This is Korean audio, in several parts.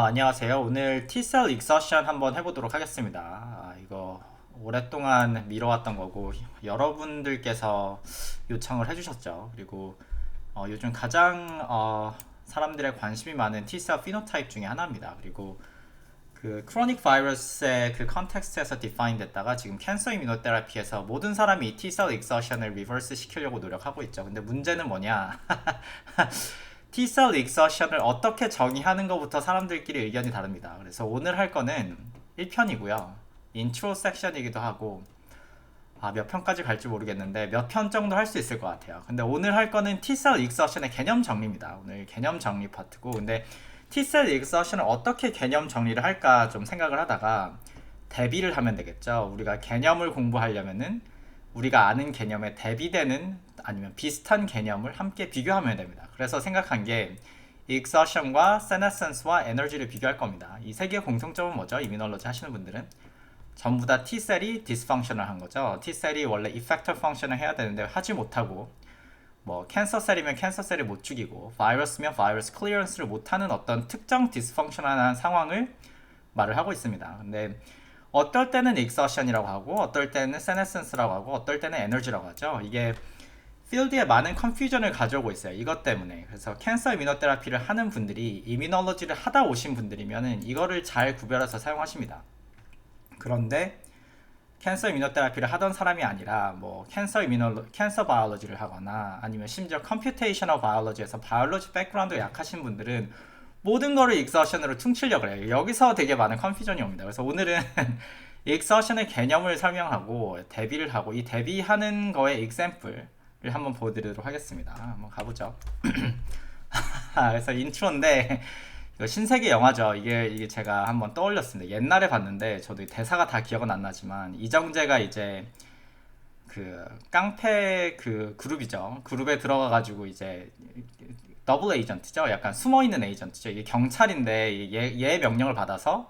안녕하세요. 오늘 T셀 익서션 한번 해보도록 하겠습니다. 이거 오랫동안 미뤄왔던 거고 여러분들께서 요청을 해주셨죠. 그리고 요즘 가장 사람들의 관심이 많은 T셀 피노타입 중에 하나입니다. 그리고 그 크로닉 바이러스의 그 컨텍스트에서 디파인 됐다가 지금 캔서 이뮤노테라피에서 모든 사람이 이 T셀 익서션을 리버스 시키려고 노력하고 있죠. 근데 문제는 뭐냐? T셀 익서션을 어떻게 정의하는 것부터 사람들끼리 의견이 다릅니다. 그래서 오늘 할 거는 1편이고요. 인트로 섹션이기도 하고 몇 편까지 갈지 모르겠는데 몇 편 정도 할 수 있을 것 같아요. 근데 오늘 할 거는 T셀 익서션의 개념 정리입니다. 오늘 개념 정리 파트고 근데 T셀 익서션을 어떻게 개념 정리를 할까 좀 생각을 하다가 대비를 하면 되겠죠. 우리가 개념을 공부하려면은 우리가 아는 개념에 대비되는 아니면 비슷한 개념을 함께 비교하면 됩니다. 그래서 생각한 게 exhaustion과 senescence와 에너지를 비교할 겁니다. 이 세 개의 공통점은 뭐죠? 이뮤놀로지 하시는 분들은 전부 다 T셀이 dysfunctional 한 거죠. T셀이 원래 effector function을 해야 되는데 하지 못하고 뭐 캔서셀이면 캔서셀을 못 죽이고 바이러스면 바이러스 클리어런스를 못하는 어떤 특정 디스펑셔널한 상황을 말을 하고 있습니다. 근데 어떨 때는 exhaustion이라고 하고 어떨 때는 senescence라고 하고 어떨 때는 에너지라고 하죠. 이게 필드에 많은 컨퓨전을 가져오고 있어요. 이것 때문에. 그래서 캔서 이뮤노테라피를 하는 분들이 이뮤놀로지를 하다 오신 분들이면은 이거를 잘 구별해서 사용하십니다. 그런데 캔서 이뮤노테라피를 하던 사람이 아니라 뭐 캔서 바이올로지를 하거나 아니면 심지어 컴퓨테이셔널 바이올로지에서 바이올로지 백그라운드가 약하신 분들은 모든 거를 익서션으로 퉁치려고 해요. 여기서 되게 많은 컨퓨전이 옵니다. 그래서 오늘은 익서션의 개념을 설명하고 대비를 하고 이 대비하는 거의 example을 한번 보여드리도록 하겠습니다. 한번 가보죠. 그래서 인트로인데 이거 신세계 영화죠. 이게 제가 한번 떠올렸습니다. 옛날에 봤는데 저도 대사가 다 기억은 안 나지만 이정재가 이제 그 깡패 그 그룹이죠. 그룹에 들어가가지고 이제 더블 에이전트죠. 약간 숨어있는 에이전트죠. 이게 경찰인데 얘 명령을 받아서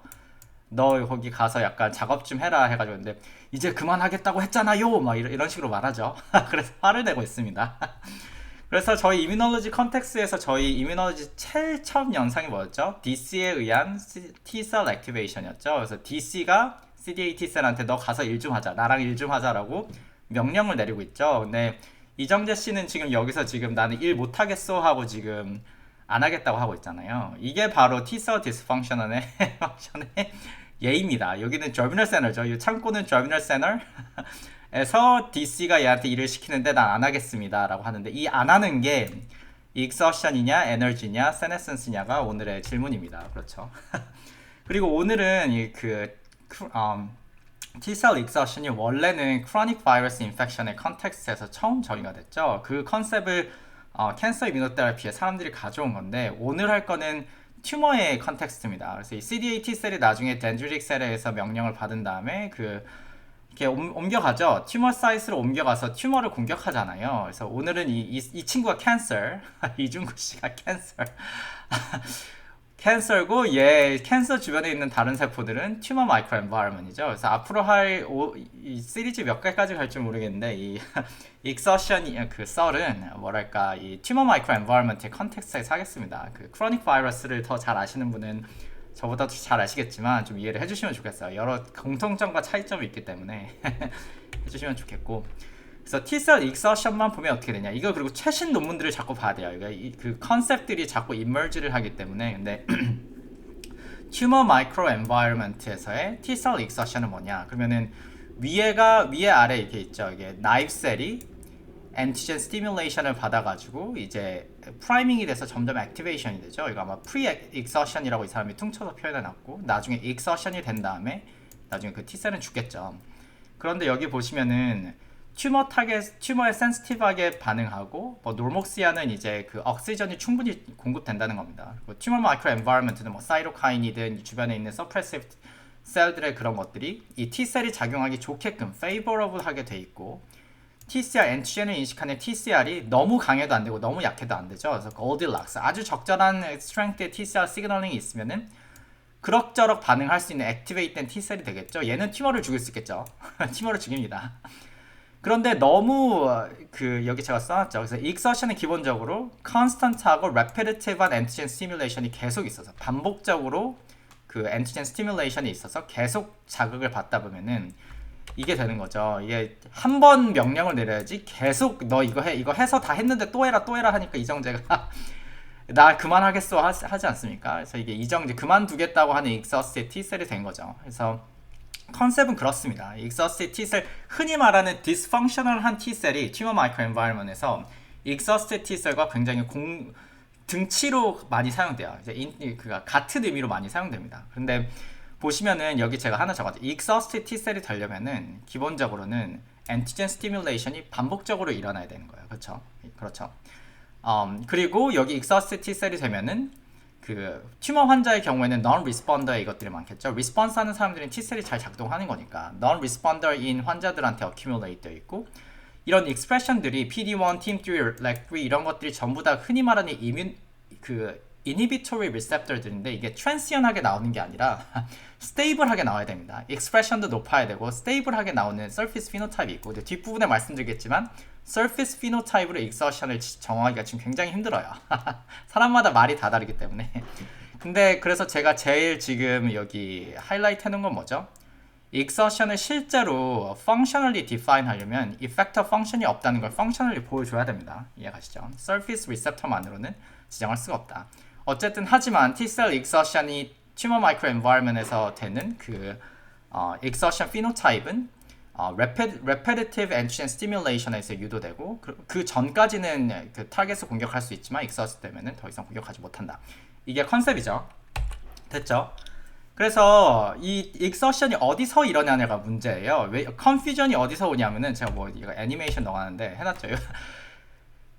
너 거기 가서 약간 작업 좀 해라 해가지고 근데 이제 그만하겠다고 했잖아요 막 이런 식으로 말하죠. 그래서 화를 내고 있습니다. 그래서 저희 이뮤놀로지 컨텍스트에서 저희 이뮤놀로지 제일 처음 영상이 뭐였죠? DC에 의한 T셀 액티베이션이었죠. 그래서 DC가 CD8 T셀한테 너 가서 일 좀 하자 나랑 일 좀 하자라고 명령을 내리고 있죠. 근데 이정재 씨는 지금 여기서 지금 나는 일 못하겠어 하고 지금 안 하겠다고 하고 있잖아요. 이게 바로 T셀 디스펑션의 예입니다. 여기는 저미널 세너죠. 이 창고는 저미널 세너에서 DC가 얘한테 일을 시키는데 난 안 하겠습니다 라고 하는데 이 안 하는 게 exhaustion이냐 에너지냐 senescence냐가 오늘의 질문입니다. 그렇죠. 그리고 오늘은 T셀 exhaustion이 원래는 chronic virus infection의 컨텍스트에서 처음 정의가 됐죠. 그 컨셉을 캔서 이뮤노테라피에 사람들이 가져온 건데 오늘 할 거는 튜머의 컨텍스트입니다. 그래서 이 CD8 T셀이 나중에 dendritic 셀에서 명령을 받은 다음에 이렇게 옮겨가죠. 튜머 사이트로 옮겨가서 튜머를 공격하잖아요. 그래서 오늘은 이 친구가 캔서, 이중구 씨가 캔서고 얘 캔서 주변에 있는 다른 세포들은 튜머 마이크로 엔바이러먼트이죠. 그래서 앞으로 이 시리즈 몇 개까지 갈지 모르겠는데 이 익서션 그 썰은 뭐랄까 이 튜머 마이크로 엔바이러먼트의 컨텍스트에서 하겠습니다. 그 크로닉 바이러스를 더 잘 아시는 분은 저보다 잘 아시겠지만 좀 이해를 해주시면 좋겠어요. 여러 공통점과 차이점이 있기 때문에 해주시면 좋겠고. 그래서 T셀 익서션만 보면 어떻게 되냐. 이거 그리고 최신 논문들을 자꾸 봐야 돼요. 그 컨셉들이 자꾸 인머지를 하기 때문에. 근데 튜머 마이크로 엔바이러먼트에서의 T셀 익서션은 뭐냐? 그러면은 위에 아래 이렇게 있죠. 이게 나이프 셀이 엔티젠 스티뮬레이션을 받아가지고 이제 프라이밍이 돼서 점점 액티베이션이 되죠. 이거 아마 프리 익서션이라고 이 사람이 퉁쳐서 표현해놨고 나중에 익서션이 된 다음에 나중에 그 T셀은 죽겠죠. 그런데 여기 보시면은 튜머에 센시티브하게 반응하고 놀목시아는 이제 그 억시전이 충분히 공급된다는 겁니다. 튜머 마이크로 엔바이러먼트는 뭐 사이토카인이든 주변에 있는 서프레시브 셀들의 그런 것들이 이 T셀이 작용하기 좋게끔 페이버러블하게 돼 있고 TCR, 엔티젠을 인식하는 TCR이 너무 강해도 안 되고 너무 약해도 안 되죠. 그래서 골디락스 아주 적절한 스트렝스의 TCR 시그널링이 있으면은 그럭저럭 반응할 수 있는 액티베이트된 T셀이 되겠죠. 얘는 튜머를 죽일 수 있겠죠. 튜머를 죽입니다. 그런데 너무 여기 제가 써놨죠. 그래서 exertion은 기본적으로 constant하고 repetitive한 antigen stimulation이 계속 있어서 반복적으로 그 antigen stimulation이 있어서 계속 자극을 받다 보면은 이게 되는 거죠. 이게 한 번 명령을 내려야지 계속 너 이거 해 이거 해서 다 했는데 또 해라 하니까 이정재가 나 그만하겠어 하지 않습니까? 그래서 이게 이정재 그만두겠다고 하는 exhausted T셀이 된 거죠. 그래서 컨셉은 그렇습니다. exhausted T셀 흔히 말하는 dysfunctional한 T셀이 tumor microenvironment에서 exhausted T셀과 굉장히 등치로 많이 사용돼요. 이제 그가 같은 의미로 많이 사용됩니다. 근데 보시면은 여기 제가 하나 적었죠. exhausted T셀이 되려면은 기본적으로는 antigen stimulation이 반복적으로 일어나야 되는 거예요. 그렇죠? 그렇죠. 그리고 여기 exhausted T셀이 되면은 그 튜머 환자의 경우에는 non-responder 이것들이 많겠죠. response 하는 사람들은 T셀이 잘 작동하는 거니까 non-responder인 환자들한테 accumulate 되어 있고 이런 expression들이 PD1, TIM3, LAG3 이런 것들이 전부 다 흔히 말하는 inhibitory receptor들인데 이게 transient하게 나오는 게 아니라 stable하게 나와야 됩니다. expression도 높아야 되고 stable하게 나오는 surface phenotype이 있고 뒷부분에 말씀드리겠지만 surface phenotype로 exertion을 정하기가 지금 굉장히 힘들어요. 사람마다 말이 다 다르기 때문에. 근데 그래서 제가 제일 지금 여기 하이라이트 해놓은 건 뭐죠? exertion을 실제로 functionally define 하려면 effector function이 없다는 걸 functionally 보여줘야 됩니다. 이해가시죠? surface receptor만으로는 지정할 수가 없다. 어쨌든 하지만 Tcell exertion이 tumor microenvironment에서 되는 exertion phenotype은 repetitive antigen stimulation에서 유도되고 그 전까지는 그 타겟을 공격할 수 있지만 exhaust 되면은 더 이상 공격하지 못한다. 이게 컨셉이죠. 됐죠? 그래서 이 exertion이 어디서 일어나냐가 문제예요. 왜 confusion이 어디서 오냐면은 제가 뭐 이거 애니메이션 넣어놨는데 해놨죠.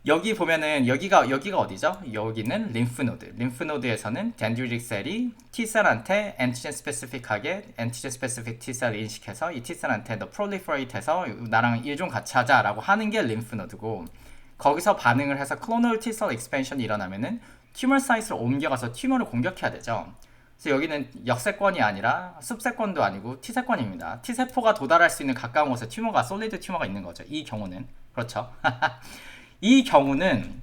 여기 보면은 여기가 어디죠? 여기는 림프노드. 림프노드에서는 dendritic 셀이 T셀한테 antigen 스페시픽하게 antigen 스페시픽 T셀을 인식해서 이 T셀한테 너 proliferate해서 나랑 일 좀 같이 하자라고 하는 게 림프노드고 거기서 반응을 해서 클로널 T셀 expansion이 일어나면은 튜머 사이트로 옮겨가서 튜머를 공격해야 되죠. 그래서 여기는 역세권이 아니라 습세권도 아니고 T세권입니다. T세포가 도달할 수 있는 가까운 곳에 솔리드 튜머가 있는 거죠. 이 경우는. 그렇죠. 이 경우는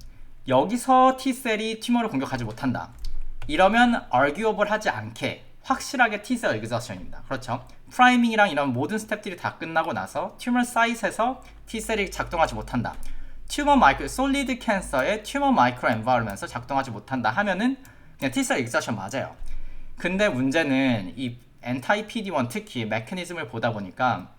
여기서 T셀이 튜머를 공격하지 못한다. 이러면 arguable 하지 않게 확실하게 T셀 exhaustion입니다. 그렇죠. 프라이밍이랑 이런 모든 스텝들이 다 끝나고 나서 튜머 사이트에서 T셀이 작동하지 못한다. 솔리드 캔서의 튜머 마이크로 엔바이런먼트에서 작동하지 못한다 하면은 그냥 T셀 exhaustion 맞아요. 근데 문제는 이 anti-PD1 특히 메커니즘을 보다 보니까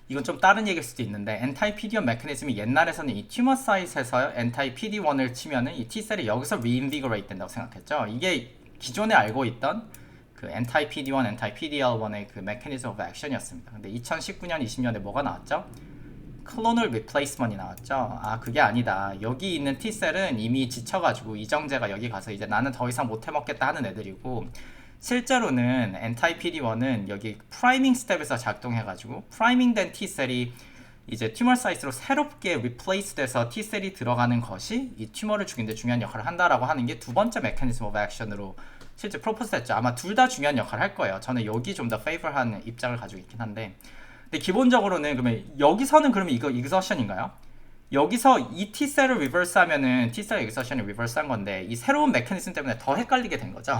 이건 좀 다른 얘기일 수도 있는데 anti-PD1 메커니즘이 옛날에서는 이 튜머 사이트에서 anti-PD1을 치면은 이 T셀이 여기서 reinvigorate 된다고 생각했죠. 이게 기존에 알고 있던 그 anti-PD1, anti-PDL1의 그 mechanism of action이었습니다. 근데 2019년, 20년에 뭐가 나왔죠? 클로널 리플레이스먼이 나왔죠. 아 그게 아니다. 여기 있는 T셀은 이미 지쳐가지고 이정재가 여기 가서 이제 나는 더 이상 못 해먹겠다 하는 애들이고 실제로는 anti-PD1은 여기 프라이밍 스텝에서 작동해가지고 프라이밍된 T셀이 이제 튜머 사이트로 새롭게 리플레이스 돼서 T셀이 들어가는 것이 이 튜머를 죽이는데 중요한 역할을 한다라고 하는 게 두 번째 메커니즘 오브 액션으로 실제 프로포즈 했죠. 아마 둘 다 중요한 역할을 할 거예요. 저는 여기 좀 더 페이버한 입장을 가지고 있긴 한데 근데 기본적으로는 그러면 여기서는 그러면 이거 exhaustion인가요? 여기서 이 T셀을 리버스 하면은 T셀 exhaustion이 리버스한 건데 이 새로운 메커니즘 때문에 더 헷갈리게 된 거죠.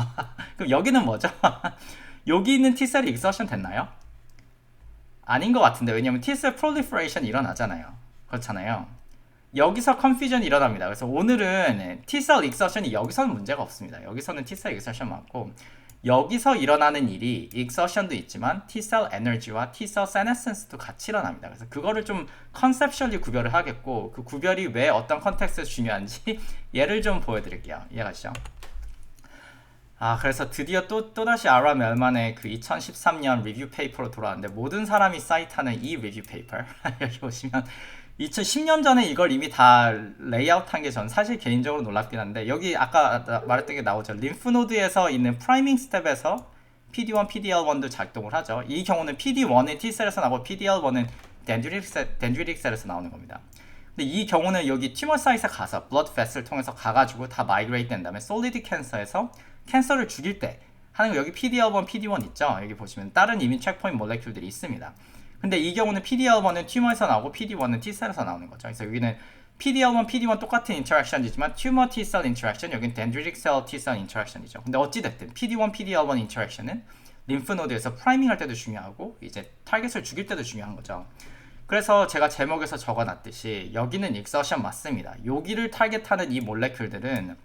그럼 여기는 뭐죠? 여기 있는 T셀이 exhaustion 됐나요? 아닌 것 같은데 왜냐면 T셀 proliferation이 일어나잖아요. 그렇잖아요. 여기서 confusion이 일어납니다. 그래서 오늘은 T셀 exhaustion이 여기서는 문제가 없습니다. 여기서는 T셀 exhaustion 많고 여기서 일어나는 일이 exhaustion도 있지만 T셀 에너지와 T셀 senescence도 같이 일어납니다. 그래서 그거를 좀 conceptually 구별을 하겠고 그 구별이 왜 어떤 컨텍스트에서 중요한지 예를 좀 보여드릴게요. 이해가시죠? 아 그래서 드디어 또다시 아라 멜만의 그 2013년 리뷰 페이퍼로 돌아왔는데 모든 사람이 사이트하는 이 리뷰 페이퍼 여기 보시면 2010년 전에 이걸 이미 다 레이아웃한 게 전 사실 개인적으로 놀랍긴 한데 여기 아까 말했던 게 나오죠. 림프노드에서 있는 프라이밍 스텝에서 PD1, PDL1도 작동을 하죠. 이 경우는 PD1은 T셀에서 나오고 PDL1은 dendritic 셀에서 나오는 겁니다. 근데 이 경우는 여기 튜머 사이트에 가서 blood vessel 통해서 가가지고 다 migrate 된 다음에 solid 캔서에서 캔서를 죽일 때 하는 거 여기 PDL1, PD1 있죠. 여기 보시면 다른 이민 체크포인트 몰레큘들이 있습니다. 근데 이 경우는 PDL1은 튜머에서 나오고 PD1은 T셀에서 나오는 거죠. 그래서 여기는 PDL1, PD1 똑같은 인터랙션이지만 튜머 T셀 인터랙션, 여기는 dendritic cell T셀 인터랙션이죠. 근데 어찌됐든 PD1, PDL1 인터랙션은 림프노드에서 프라이밍 할 때도 중요하고 이제 타겟을 죽일 때도 중요한 거죠. 그래서 제가 제목에서 적어놨듯이 여기는 익서션 맞습니다. 여기를 타겟하는 이 몰레큘들은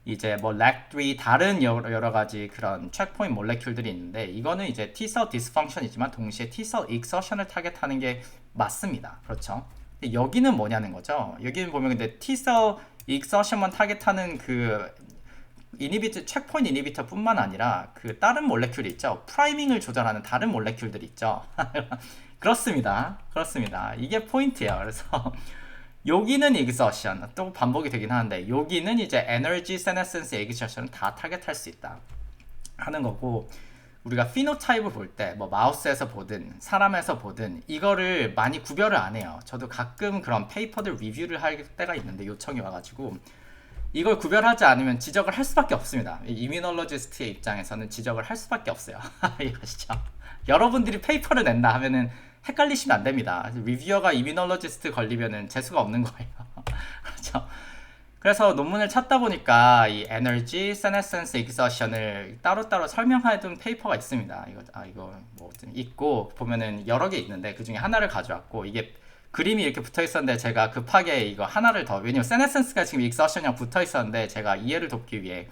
이제 뭐 LAG3 다른 여러 가지 그런 체크포인트 몰레큘들이 있는데 이거는 이제 T셀 디스펑션이지만 동시에 T셀 익서션을 타겟하는 게 맞습니다. 그렇죠? 근데 여기는 뭐냐는 거죠. 여기는 보면 근데 T셀 익서션만 타겟하는 그 이니비터 체크포인트 이니비터 뿐만 아니라 그 다른 몰레큘이 있죠. 프라이밍을 조절하는 다른 몰레큘들이 있죠. 그렇습니다. 그렇습니다. 이게 포인트예요. 그래서 여기는 exhaustion 또 반복이 되긴 하는데 여기는 이제 energy, senescence, exhaustion을 다 타겟할 수 있다 하는 거고 우리가 피노타입을 볼 때 뭐 마우스에서 보든 사람에서 보든 이거를 많이 구별을 안 해요. 저도 가끔 그런 페이퍼들 리뷰를 할 때가 있는데 요청이 와가지고 이걸 구별하지 않으면 지적을 할 수밖에 없습니다. 이뮤놀로지스트의 입장에서는 지적을 할 수밖에 없어요. 이해가시죠? 여러분들이 페이퍼를 낸다 하면은 헷갈리시면 안 됩니다. 리뷰어가 이뮤놀로지스트 걸리면은 재수가 없는 거예요. 그렇죠? 그래서 논문을 찾다 보니까 이 에너지, 세네센스, 익서션을 따로따로 설명해둔 페이퍼가 있습니다. 이거 뭐 있고 보면은 여러 개 있는데 그 중에 하나를 가져왔고 이게 그림이 이렇게 붙어 있었는데 제가 급하게 이거 하나를 더 왜냐면 세네센스가 지금 익서션이랑 붙어 있었는데 제가 이해를 돕기 위해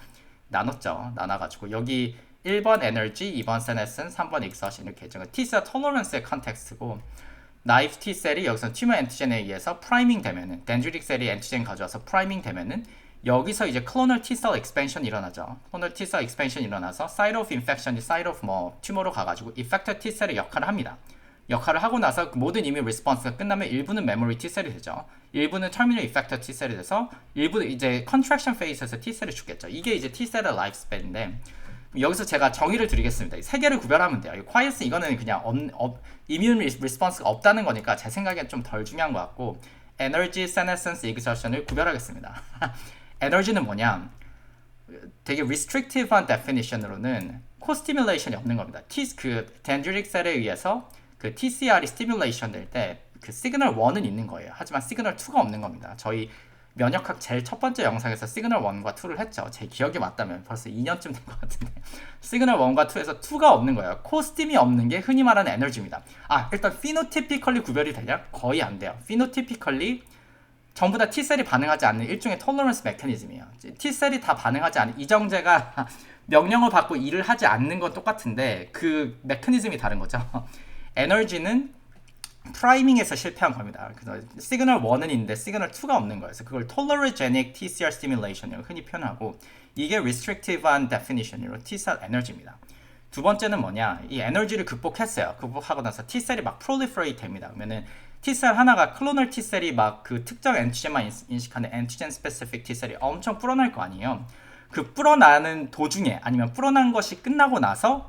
나눠가지고 여기 1번 에너지, 2번 세네센스, 3번 익서션 이렇게 했죠. T셀 톨러런스의 컨텍스트고 나이프 T셀이 여기서 튜머 엔티젠에 의해서 프라이밍 되면은 dendritic 셀이 엔티젠 가져와서 프라이밍 되면은 여기서 이제 클로널 T셀 익스펜션 일어나죠. 클로널 T셀 익스펜션 일어나서 사이트 오브 인펙션이 사이트 오브 뭐 튜머로 가가지고 이펙터 T셀의 역할을 합니다. 역할을 하고 나서 모든 이미 리스폰스가 끝나면 일부는 메모리 T셀이 되죠. 일부는 터미널 이펙터 T셀이 돼서 일부는 이제 컨트랙션 페이스에서 T셀이 죽겠죠. 이게 이제 T셀의 라이프 스팬인데 여기서 제가 정의를 드리겠습니다. 세 개를 구별하면 돼요. 콰이어스 이거는 그냥 이뮨 리스폰스가 없다는 거니까 제 생각엔 좀 덜 중요한 것 같고 에너지, 세네센스, 익서션을 구별하겠습니다. 에너지는 뭐냐? 되게 restrictive한 definition으로는 co-stimulation이 없는 겁니다. 그 dendritic 셀에 의해서 그 TCR이 stimulation 될 때 그 시그널 1은 있는 거예요. 하지만 시그널 2가 없는 겁니다. 저희 면역학 제일 첫 번째 영상에서 시그널 1과 2를 했죠. 제 기억이 맞다면 벌써 2년쯤 된 것 같은데 시그널 1과 2에서 2가 없는 거예요. 코스팀이 없는 게 흔히 말하는 에너지입니다. 일단 피노티피컬리 구별이 되냐? 거의 안 돼요. 피노티피컬리 전부 다 T셀이 반응하지 않는 일종의 톨러런스 메커니즘이에요. T셀이 다 반응하지 않는 이정제가 명령을 받고 일을 하지 않는 건 똑같은데 그 메커니즘이 다른 거죠. 에너지는 프라이밍에서 실패한 겁니다. 그래서 시그널 1은 있는데 시그널 2가 없는 거예요. 그래서 그걸 tolerogenic TCR stimulation이라고 흔히 표현하고 이게 restrictive한 definition으로 T셀 에너지입니다. 두 번째는 뭐냐? 이 에너지를 극복했어요. 극복하고 나서 T셀이 막 proliferate 됩니다. 그러면은 T셀 하나가 클로널 T셀이 막 그 특정 엔티젠만 인식하는 엔티젠 스페시픽 T셀이 엄청 불어날 거 아니에요. 그 불어나는 도중에 아니면 불어난 것이 끝나고 나서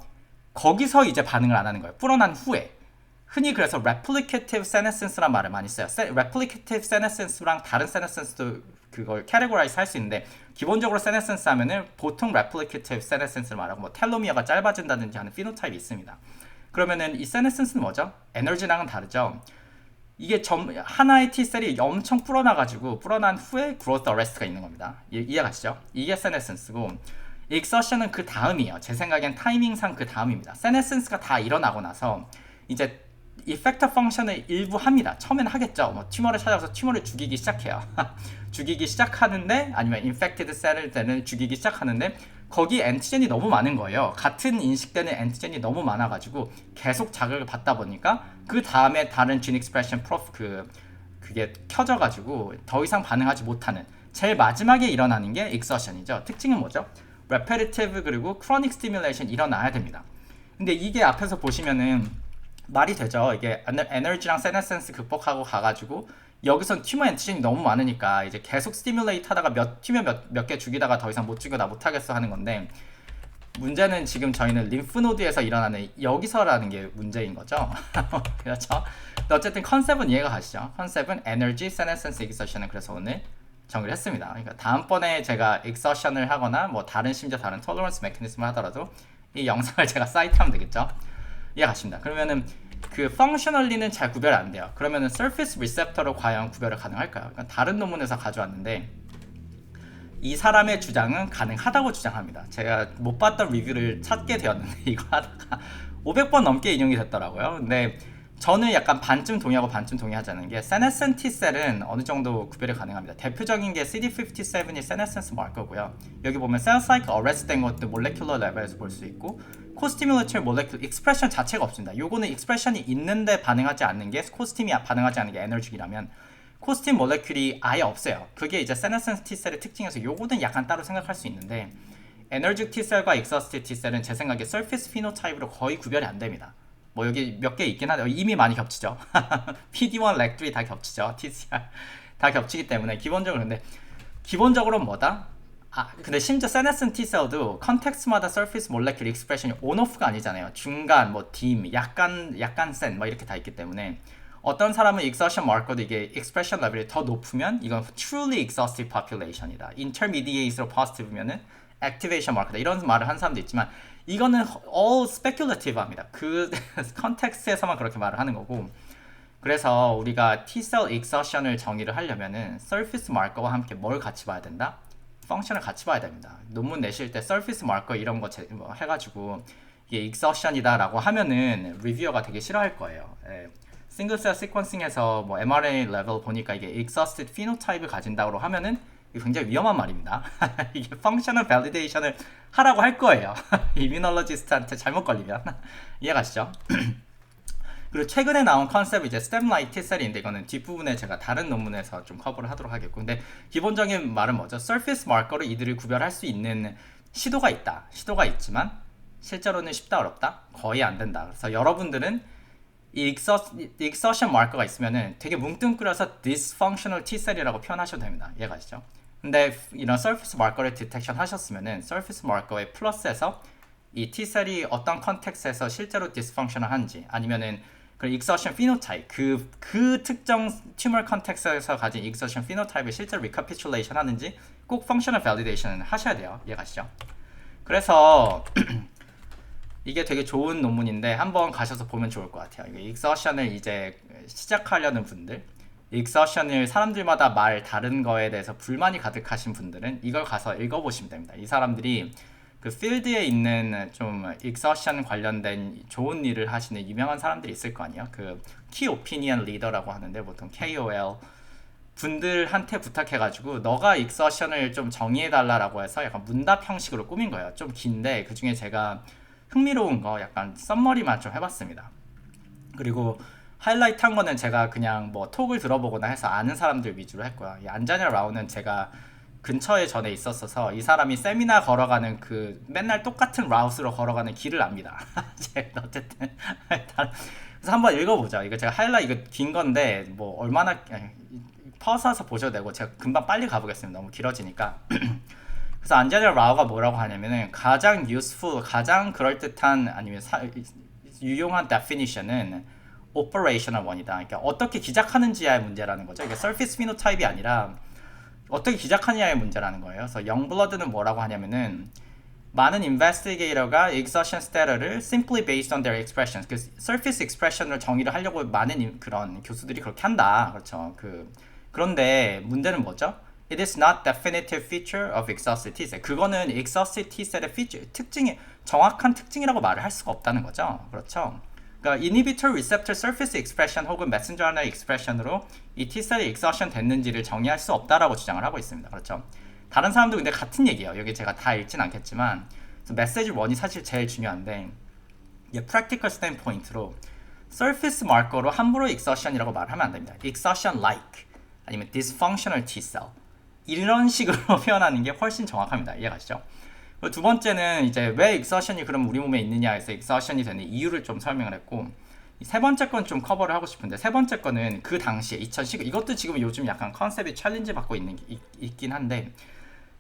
거기서 이제 반응을 안 하는 거예요. 불어난 후에. 흔히 그래서 replicative senescence란 말을 많이 써요. replicative senescence랑 다른 senescence도 그걸 categorize 할 수 있는데 기본적으로 senescence 하면은 보통 replicative senescence를 말하고 뭐 텔로미어가 짧아진다든지 하는 피노타입이 있습니다. 그러면은 이 senescence는 뭐죠? 에너지랑은 다르죠. 이게 하나의 T셀이 엄청 불어나가지고 불어난 후에 growth arrest가 있는 겁니다. 이해가시죠? 이게 senescence고 exhaustion은 그 다음이에요. 제 생각엔 타이밍상 그 다음입니다. senescence가 다 일어나고 나서 이제 이펙터 펑션을 일부 합니다. 처음에는 하겠죠. 뭐 튜머를 찾아가서 튜머를 죽이기 시작해요. 죽이기 시작하는데 아니면 인펙티드 셀을 때는 죽이기 시작하는데 거기 엔티젠이 너무 많은 거예요. 같은 인식되는 엔티젠이 너무 많아가지고 계속 자극을 받다 보니까 그 다음에 다른 진 익스프레션 그게 켜져가지고 더 이상 반응하지 못하는 제일 마지막에 일어나는 게 exhaustion이죠. 특징은 뭐죠? repetitive 그리고 chronic stimulation 일어나야 됩니다. 근데 이게 앞에서 보시면은 말이 되죠. 이게 에너지랑 세네센스 극복하고 가가지고 여기선 튜머 엔티젠이 너무 많으니까 이제 계속 스티뮬레이트 하다가 튜머 몇 개 죽이다가 더 이상 못 죽여 나 못하겠어 하는 건데 문제는 지금 저희는 림프노드에서 일어나는 여기서라는 게 문제인 거죠. 그렇죠? 어쨌든 컨셉은 이해가 가시죠? 컨셉은 에너지, 세네센스, 익서션은 그래서 오늘 정리를 했습니다. 그러니까 다음번에 제가 익서션을 하거나 뭐 심지어 다른 톨러런스 메커니즘을 하더라도 이 영상을 제가 사이트하면 되겠죠. 이해가십니다. 그러면은 그 functionally는 잘 구별 안 돼요. 그러면은 surface receptor로 과연 구별을 가능할까요? 그러니까 다른 논문에서 가져왔는데 이 사람의 주장은 가능하다고 주장합니다. 제가 못 봤던 리뷰를 찾게 되었는데 이거 하다가 500번 넘게 인용이 됐더라고요. 근데 저는 약간 반쯤 동의하고 반쯤 동의하지 않는 게 세네센 T셀은 어느 정도 구별이 가능합니다. 대표적인 게 CD57이 세네센스 마커고요. 여기 보면 셀 사이클 어레스트 된 것도 몰레큘러 레벨에서 볼 수 있고 코스티뮬레이션 몰레큘러 익스프레션 자체가 없습니다. 요거는 익스프레션이 있는데 반응하지 않는 게 코스팀이 반응하지 않는 게 에너지이라면 코스팀 몰레큘이 아예 없어요. 그게 이제 세네센스 T셀의 특징에서 요거는 약간 따로 생각할 수 있는데 에너지 T셀과 익서스트 T셀은 제 생각에 서피스 피노타입으로 거의 구별이 안 됩니다. 뭐 여기 몇 개 있긴 하네요. 이미 많이 겹치죠. PD1, 렉3 다 겹치죠. TCR 다 겹치기 때문에 기본적으로 근데 기본적으로 뭐다? 근데 심지어 세네슨 T셀도 컨텍스트마다 서피스 몰레큘 익스프레션이 온오프가 아니잖아요. 중간, 뭐 딤, 약간 센, 뭐 이렇게 다 있기 때문에 어떤 사람은 exhaustion marker도 이게 expression 레벨이 더 높으면 이건 truly exhaustive population이다. intermediate로 positive면은 activation marker다. 이런 말을 한 사람도 있지만 이거는 all speculative합니다. 그 컨텍스트에서만 그렇게 말을 하는 거고 그래서 우리가 Tcell exhaustion을 정의를 하려면은 surface marker와 함께 뭘 같이 봐야 된다? 펑션을 같이 봐야 됩니다. 논문 내실 때 surface marker 이런 거 해가지고 이게 exhaustion이다 라고 하면은 리뷰어가 되게 싫어할 거예요. 예. 싱글셀 시퀀싱에서 뭐 mRNA 레벨 보니까 이게 exhausted phenotype을 가진다고 하면은 굉장히 위험한 말입니다. 이게 펑셔널 밸리데이션을 하라고 할 거예요. 이뮤놀로지스트한테 잘못 걸리면 이해가시죠? 그리고 최근에 나온 컨셉이 이제 스템 라이트 T셀인데 이거는 뒷부분에 제가 다른 논문에서 좀 커버를 하도록 하겠고 근데 기본적인 말은 뭐죠? 서피스 마커로 이들을 구별할 수 있는 시도가 있다. 시도가 있지만 실제로는 쉽다 어렵다? 거의 안 된다. 그래서 여러분들은 이 exhaustion 마커가 있으면은 되게 뭉뚱그려서 dysfunctional T셀이라고 표현하셔도 됩니다. 이해가시죠? 근데 이런 surface marker를 디텍션 하셨으면은 surface marker의 플러스에서 이 T셀이 어떤 컨텍스트에서 실제로 dysfunctional한지 아니면은 그 exhaustion phenotype 그 특정 튜머 컨텍스트에서 가진 exhaustion phenotype을 실제로 recapitulation 하는지 꼭 functional validation 하셔야 돼요. 이해가시죠? 그래서 이게 되게 좋은 논문인데 한번 가셔서 보면 좋을 것 같아요. 이게 exhaustion을 이제 시작하려는 분들 익서션을 사람들마다 말 다른 거에 대해서 불만이 가득하신 분들은 이걸 가서 읽어보시면 됩니다. 이 사람들이 그 필드에 있는 좀 익서션 관련된 좋은 일을 하시는 유명한 사람들이 있을 거 아니에요. 그 키 오피니언 리더라고 하는데 보통 KOL 분들한테 부탁해가지고 너가 익서션을 좀 정의해달라고 해서 약간 문답 형식으로 꾸민 거예요. 좀 긴데 그 중에 제가 흥미로운 거 약간 썸머리만 좀 해봤습니다. 그리고 하이라이트 한 거는 제가 그냥 뭐 톡을 들어보거나 해서 아는 사람들 위주로 했고요. 이 안자냐 라우는 제가 근처에 전에 있었어서 이 사람이 세미나 걸어가는 그 맨날 똑같은 라우스로 걸어가는 길을 압니다. 어쨌든 그래서 한번 읽어보죠. 이거 제가 하이라이트 이거 긴 건데 뭐 얼마나 퍼서서 보셔도 되고 제가 금방 빨리 가보겠습니다. 너무 길어지니까. 그래서 안자냐 라우가 뭐라고 하냐면은 가장 useful, 가장 그럴듯한 아니면 유용한 definition은 operational one이다. 그러니까 어떻게 기작하는지의 문제라는 거죠. 이게 surface phenotype이 아니라 어떻게 기작하느냐의 문제라는 거예요. 그래서 영블러드는 뭐라고 하냐면은 많은 investigator가 exhaustion status를 simply based on their expressions, 그 surface expression을 정의를 하려고 많은 그런 교수들이 그렇게 한다. 그렇죠. 그런데 문제는 뭐죠? It is not definitive feature of exhausted T셀. 그거는 exhausted T셀의 특징이 정확한 특징이라고 말을 할 수가 없다는 거죠. 그렇죠. 그러니까 inhibitor receptor surface expression 혹은 messenger RNA expression으로 이 T셀이 exhaustion 됐는지를 정의할 수 없다라고 주장을 하고 있습니다. 그렇죠. 다른 사람도 근데 같은 얘기예요. 여기 제가 다 읽진 않겠지만 메시지 1이 사실 제일 중요한데 practical standpoint로 surface marker로 함부로 exhaustion이라고 말하면 안 됩니다. exhaustion like 아니면 dysfunctional Tcell 이런 식으로 표현하는 게 훨씬 정확합니다. 이해가시죠? 두 번째는 이제 왜 exhaustion이 그럼 우리 몸에 있느냐에서 exhaustion이 되는 이유를 좀 설명을 했고 세 번째 건 좀 커버를 하고 싶은데 세 번째 거는 그 당시에 2019 이것도 지금 요즘 약간 컨셉이 챌린지 받고 있긴 한데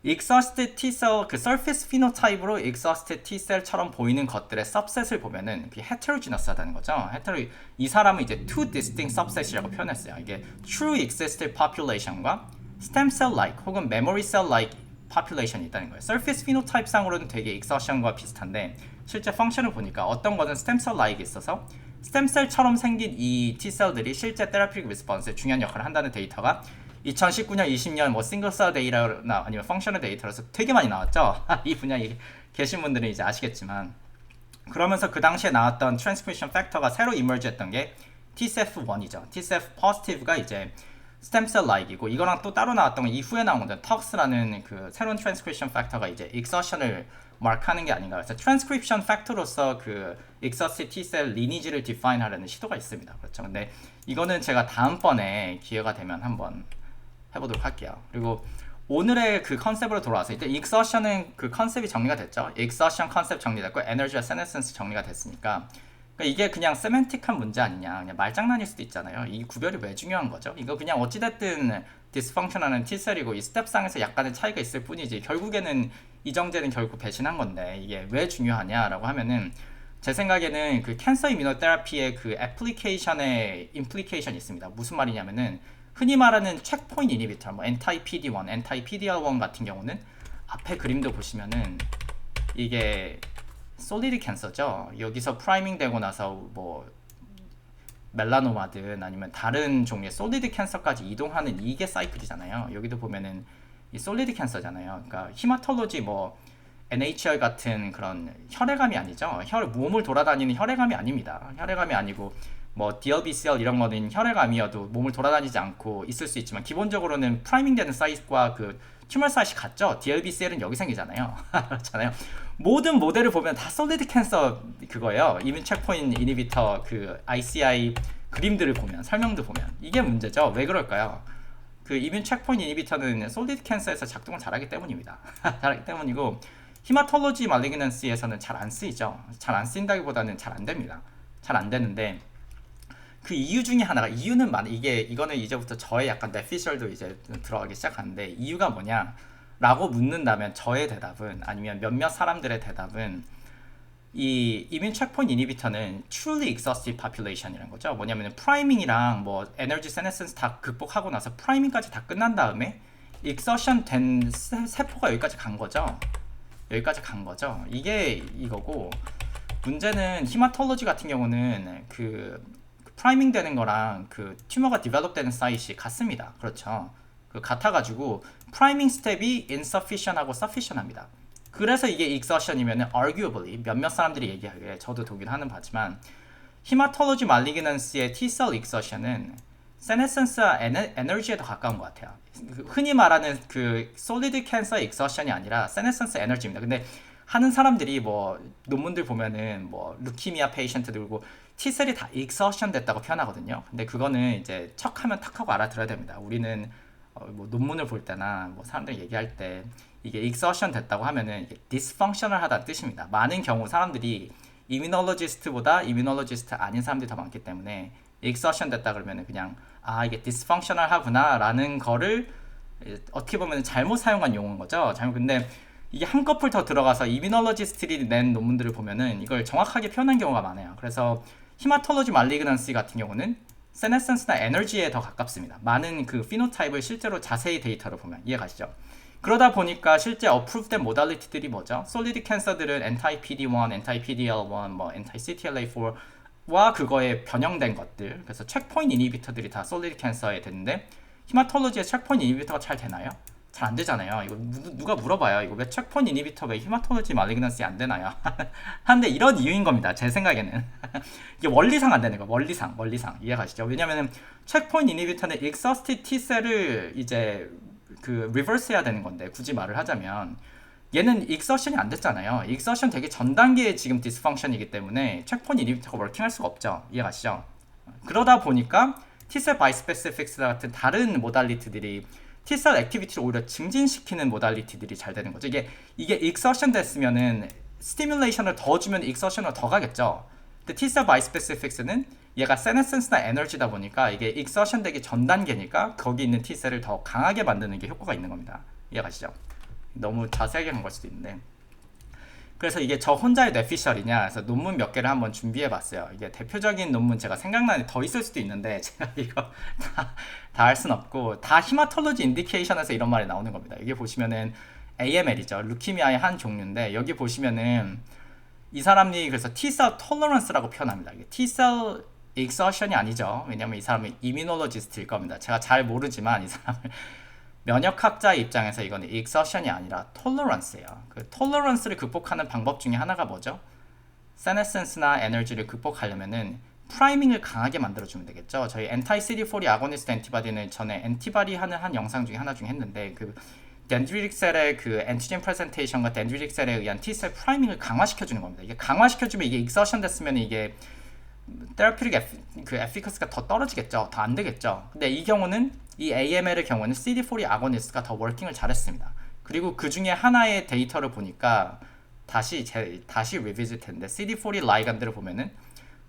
exhausted Tcell 그 surface phenotype로 exhausted Tcell처럼 보이는 것들의 subset을 보면은 그게 heterogeneous하다는 거죠. 이 사람은 이제 two distinct subset이라고 표현했어요. 이게 true existed population과 stem cell like 혹은 memory cell like population이 있다는 거예요. surface phenotype 상으로는 되게 exhaustion과 비슷한데 실제 펑션을 보니까 어떤 거는 스템셀 라이크 있어서 스템셀처럼 생긴 이 T셀들이 실제 테라피틱 리스폰스에 중요한 역할을 한다는 데이터가 2019년, 20년 뭐 싱글셀 데이터나 아니면 펑셔널 데이터로서 되게 많이 나왔죠. 이 분야에 계신 분들은 이제 아시겠지만, 그러면서 그 당시에 나왔던 트랜스크립션 팩터가 새로 이머지했던 게 TCF1이죠. TCF positive가 이제 스템셀 라이크이고, 이거랑 또 따로 나왔던 건 이후에 나온 건데 TOX라는 그 새로운 트랜스크립션 팩터가 이제 exhaustion을 마크하는 게 아닌가. 그래서 트랜스크립션 팩터로서 그 exhausted T셀 리니지를 define 하려는 시도가 있습니다. 그렇죠. 근데 이거는 제가 다음번에 기회가 되면 한번 해보도록 할게요. 그리고 오늘의 그 컨셉으로 돌아와서 일단 exhaustion은 그 컨셉이 정리가 됐죠. exhaustion 컨셉 정리됐고 에너지와 senescence 정리가 됐으니까, 그러니까 이게 그냥 세멘틱한 문제 아니냐, 그냥 말장난일 수도 있잖아요. 이 구별이 왜 중요한 거죠? 이거 그냥 어찌됐든 디스펑션하는 T셀이고 이 스텝상에서 약간의 차이가 있을 뿐이지 결국에는 이정재는 결국 배신한 건데, 이게 왜 중요하냐라고 하면은 제 생각에는 그 캔서 이뮤노테라피의 그 애플리케이션의 임플리케이션이 있습니다. 무슨 말이냐면은 흔히 말하는 체크포인트 이니비터, 뭐 anti-PD1, anti-PDL1 같은 경우는 앞에 그림도 보시면은 이게 솔리드 캔서죠. 여기서 프라이밍 되고 나서 뭐 멜라노마든 아니면 다른 종류의 솔리드 캔서까지 이동하는 이게 사이클이잖아요. 여기도 보면은 이 솔리드 캔서잖아요. 그러니까 히마톨로지 뭐 NHL 같은 그런 혈액암이 아니죠. 몸을 돌아다니는 혈액암이 아닙니다. 혈액암이 아니고 뭐 DLBCL 이런 거는 혈액암이어도 몸을 돌아다니지 않고 있을 수 있지만 기본적으로는 프라이밍 되는 사이트과 그 튜머 사이트이 같죠. DLBCL은 여기 생기잖아요. 그렇잖아요. 모든 모델을 보면 다 솔리드 캔서 그거예요. 이뮨 체크포인트 이니비터 그 ICI 그림들을 보면, 설명도 보면 이게 문제죠. 왜 그럴까요? 그 이뮨 체크포인트 이니비터는 솔리드 캔서에서 작동을 잘하기 때문입니다. 잘하기 때문이고, 히마톨로지 말리그넌시에서는 잘 안 쓰이죠. 잘 안 쓰인다기보다는 잘 안 됩니다. 잘 안 되는데, 그 이유 중에 하나가, 이유는 이거는 이제부터 저의 약간 뇌피셜도 이제 들어가기 시작하는데, 이유가 뭐냐 라고 묻는다면 저의 대답은, 아니면 몇몇 사람들의 대답은, 이 이뮨 체크포인트 이니비터는 truly exhausted population이라는 거죠. 뭐냐면 프라이밍이랑 뭐 에너지 세네센스 다 극복하고 나서 프라이밍까지 다 끝난 다음에 exhaustion 된 세포가 여기까지 간 거죠. 여기까지 간 거죠. 이게 이거고, 문제는 히마톨로지 같은 경우는 그 프라이밍 되는 거랑 그 튜머가 디벨롭 되는 사이트이 같습니다. 그렇죠. 그 같아가지고 프라이밍 스텝이 insufficient하고 sufficient합니다. 그래서 이게 exhaustion이면은 arguably 몇몇 사람들이 얘기하기에, 저도 동의하는 바지만, 히마톨로지 말리그넌시의 T셀 exhaustion은 세네센스와 에너지에 더 가까운 것 같아요. 흔히 말하는 그 솔리드 캔서 exhaustion이 아니라 세네센스 에너지입니다. 근데 하는 사람들이 뭐 논문들 보면은 뭐 루키미아 페이션트 들고 T셀이 다 exhaustion 됐다고 표현하거든요. 근데 그거는 이제 척하면 탁하고 알아들어야 됩니다. 우리는 뭐 논문을 볼 때나 뭐 사람들 얘기할 때 이게 exhaustion 됐다고 하면은 이게 dysfunctional 하다는 뜻입니다. 많은 경우 사람들이 이뮤놀로지스트보다 이뮤놀로지스트 아닌 사람들이 더 많기 때문에 exhaustion 됐다 그러면은 그냥 이게 dysfunctional 하구나 라는 거를 어떻게 보면 잘못 사용한 용어인 거죠. 근데 이게 한꺼풀 더 들어가서 이뮤놀로지스트들이 낸 논문들을 보면은 이걸 정확하게 표현한 경우가 많아요. 그래서 히마톨로지 말리그넌시 같은 경우는 세네센스나 에너지에 더 가깝습니다. 많은 그 피노타입을 실제로 자세히 데이터를 보면 이해가시죠? 그러다 보니까 실제 어프로브된 모달리티들이 뭐죠? 솔리드 캔서들은 anti-PD1, anti-PDL1, 뭐 anti-CTLA4와 그거에 변형된 것들, 그래서 체크포인트 이니비터들이 다 솔리드 캔서에 됐는데, 히마톨로지에 체크포인트 이니비터가 잘 되나요? 잘 안 되잖아요. 이거 누가 물어봐요. 이거 왜 체크포인트 이니비터 왜 히마톨로지 말리그넌시 안 되나요? 하는데 이런 이유인 겁니다. 제 생각에는. 이게 원리상 안 되는 거. 원리상 이해가시죠? 왜냐면은 체크포인트 이니비터는 exhausted T셀을 이제 그 리버스 해야 되는 건데, 굳이 말을 하자면 얘는 exhaustion이 안 됐잖아요. exhaustion 되기 전 단계에 지금 dysfunction이기 때문에 체크포인트 이니비터가 워킹할 수가 없죠. 이해가시죠? 그러다 보니까 T셀 바이스페시픽스 같은 다른 모달리티들이 T셀 액티비티를 오히려 증진시키는 모달리티들이 잘 되는 거죠. 이게 exhaustion 됐으면은 스티뮬레이션을 더 주면 exhaustion을 더 가겠죠. 근데 T셀 바이스페시픽스는 얘가 세네센스나 에너지다 보니까 이게 exhaustion 되기 전 단계니까 거기 있는 T셀을 더 강하게 만드는 게 효과가 있는 겁니다. 이해가시죠? 너무 자세하게 간 걸 수도 있는데, 그래서 이게 저 혼자의 뇌피셜이냐, 그래서 논문 몇 개를 한번 준비해 봤어요. 이게 대표적인 논문 제가 생각나는 더 있을 수도 있는데 제가 이거 다 할 순 없고, 다 히마톨로지 인디케이션에서 이런 말이 나오는 겁니다. 여기 보시면은 AML이죠. 루키미아의 한 종류인데, 여기 보시면은 이 사람이 그래서 T셀 톨러런스라고 표현합니다. 이게 T셀 exhaustion이 아니죠. 왜냐면 이 사람은 이뮤놀로지스트일 겁니다. 제가 잘 모르지만 이 사람을 면역학자의 입장에서 이거는 exhaustion이 아니라 tolerance예요. 그 tolerance를 극복하는 방법 중에 하나가 뭐죠? senescence나 에너지를 극복하려면은 프라이밍을 강하게 만들어주면 되겠죠. 저희 anti-CD40 agonist 엔티바디는 전에 엔티바디 하는 한 영상 중에 하나 중에 했는데 그 dendritic 셀의 그 antigen presentation과 dendritic 셀에 의한 T셀 프라이밍을 강화시켜주는 겁니다. 이게 강화시켜주면 이게 exhaustion 됐으면 이게 테라피틱 그 에피커스가 더 떨어지겠죠. 더 안 되겠죠. 근데 이 경우는 이 AML의 경우는 CD40 아고니스트가 더 워킹을 잘했습니다. 그리고 그 중에 하나의 데이터를 보니까 다시 리비짓 했는데 CD40 라이간드를 보면은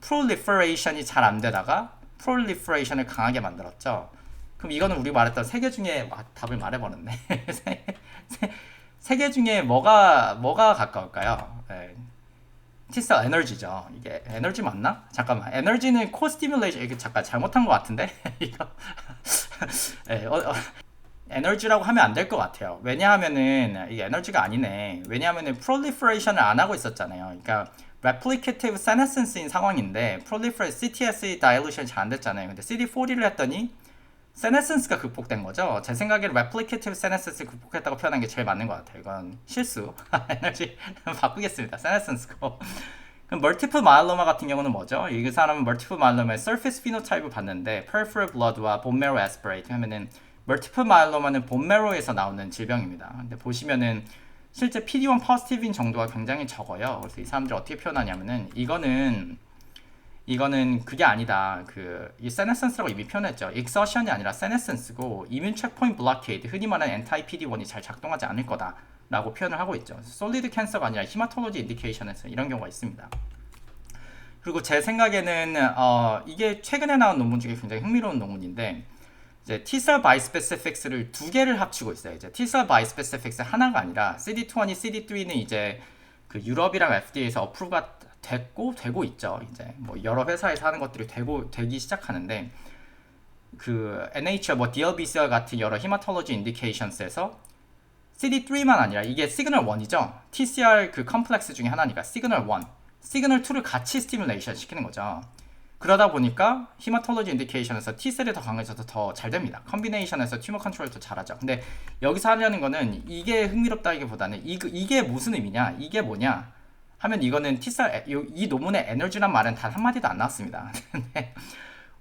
프롤리퍼레이션이 잘 안 되다가 프롤리퍼레이션을 강하게 만들었죠. 그럼 이거는 우리 말했던 세 개 중에 답을 말해버렸네. 세 개 중에 뭐가 가까울까요? 네. T셀 에너지죠. 이게 에너지 맞나? 잠깐만. 에너지는 코 스티뮬레이션. 이게 잠깐 잘못한 것 같은데? 이거 네, 에너지라고 하면 안 될 것 같아요. 왜냐하면은 이게 에너지가 아니네. 왜냐하면은 프롤리퍼레이션을 안 하고 있었잖아요. 그러니까 replicative senescence인 상황인데 CTS의 다일루션이 잘 안 됐잖아요. 근데 CD40를 했더니 senescence가 극복된 거죠. 제 생각에는 replicative senescence를 극복했다고 표현한 게 제일 맞는 것 같아요. 이건 실수. 에너지 바꾸겠습니다. senescence고. 그럼 multiple myeloma 같은 경우는 뭐죠? 이 사람은 multiple myelom의 surface phenotype을 봤는데 peripheral blood와 bone marrow aspirate 하면은 multiple myeloma는 bone marrow에서 나오는 질병입니다. 근데 보시면은 실제 PD-1 positive인 정도가 굉장히 적어요. 그래서 이 사람들이 어떻게 표현하냐면은 이거는 그게 아니다. 이 senescence라고 이미 표현했죠. exhaustion이 아니라 senescence고 immune checkpoint blockade, 흔히 말하는 anti-PD-1이 잘 작동하지 않을 거다라고 표현을 하고 있죠. solid cancer가 아니라 hematology indication에서 이런 경우가 있습니다. 그리고 제 생각에는 이게 최근에 나온 논문 중에 굉장히 흥미로운 논문인데 이제 T셀 bispecifics를 두 개를 합치고 있어요. 이제 T셀 bispecifics 하나가 아니라 CD20, CD3는 이제 그 유럽이랑 FDA에서 어프로브가 되고 있죠. 이제 뭐 여러 회사에서 하는 것들이 되기 시작하는데 그 NHL 뭐 DLBCL 같은 여러 히마톨로지 인디케이션스에서 CD3만 아니라 이게 시그널 1이죠. TCR 그 컴플렉스 중에 하나니까 시그널 1, 시그널 2를 같이 스티뮬레이션 시키는 거죠. 그러다 보니까 히마톨로지 인디케이션에서 T셀이 더 강해져서 더 잘 됩니다. 컴비네이션에서 튜머 컨트롤도 잘하죠. 근데 여기서 하려는 거는 이게 흥미롭다기보다는 이게 무슨 의미냐? 이게 뭐냐? 하면 이거는 T셀, 이 논문의 에너지란 말은 단 한마디도 안 나왔습니다. 근데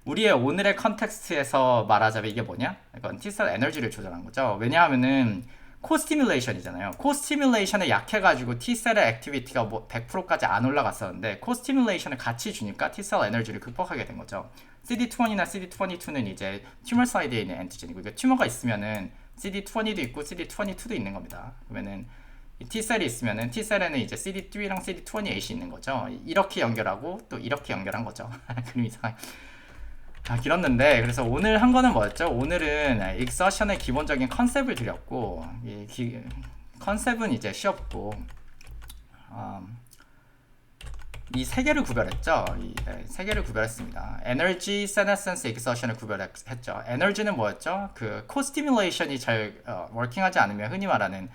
우리의 오늘의 컨텍스트에서 말하자면 이게 뭐냐? 이건 T셀 에너지를 조절한 거죠. 왜냐하면은 코스티뮬레이션이잖아요. 코스티뮬레이션에 약해가지고 T셀의 액티비티가 뭐 100%까지 안 올라갔었는데 코스티뮬레이션을 같이 주니까 T셀 에너지를 극복하게 된 거죠. CD20이나 CD22는 이제 튜머 사이드에 있는 엔티젠이고 이게 튜머가 있으면은 CD20도 있고 CD22도 있는 겁니다. 그러면은 T셀이 있으면은 T셀에는 이제 CD3랑 CD28이 있는 거죠. 이렇게 연결하고 또 이렇게 연결한 거죠. 그림 이상. 길었는데 그래서 오늘 한 거는 뭐였죠? 오늘은 exhaustion의 기본적인 컨셉을 드렸고 컨셉은 이제 쉬웠고 이 세 개를 구별했죠. 세 개를 구별했습니다. 에너지, senescence, exhaustion을 구별했죠. 에너지는 뭐였죠? 그 코스티뮬레이션이 잘 워킹하지 않으면 흔히 말하는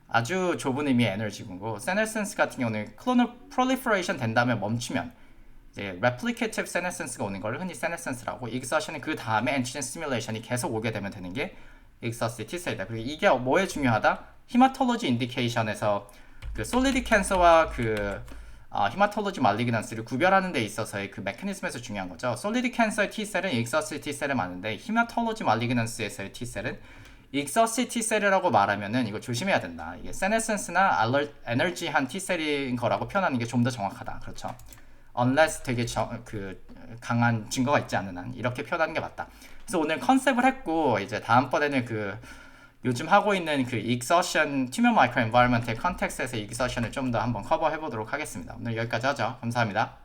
아주 좁은 의미의 에너지고 senescence 같은 경우는 클로널 프롤리퍼레이션 된 다음에 멈추면 이제 replicative senescence가 오는 걸 흔히 senescence라고 exhaustion은 그 다음에 antigen stimulation이 계속 오게 되면 되는 게 exhausted T셀이다. 그리고 이게 뭐에 중요하다? hematology indication에서 그 solid cancer와 hematology malignancy를 구별하는 데 있어서의 그 메커니즘에서 중요한 거죠. solid cancer의 T셀은 exhausted T셀에 맞는데 hematology malignancy에서의 T셀은 exhausted T셀이라고 말하면은 이거 조심해야 된다. 이게 senescence나 에너지한 T셀인 거라고 표현하는 게 좀 더 정확하다. 그렇죠? unless 되게 강한 증거가 있지 않는 한 이렇게 표현하는 게 맞다. 그래서 오늘 컨셉을 했고 이제 다음번에는 요즘 하고 있는 exhaustion, tumor microenvironment의 컨텍스트에서 exhaustion을 좀 더 한번 커버해 보도록 하겠습니다. 오늘 여기까지 하죠. 감사합니다.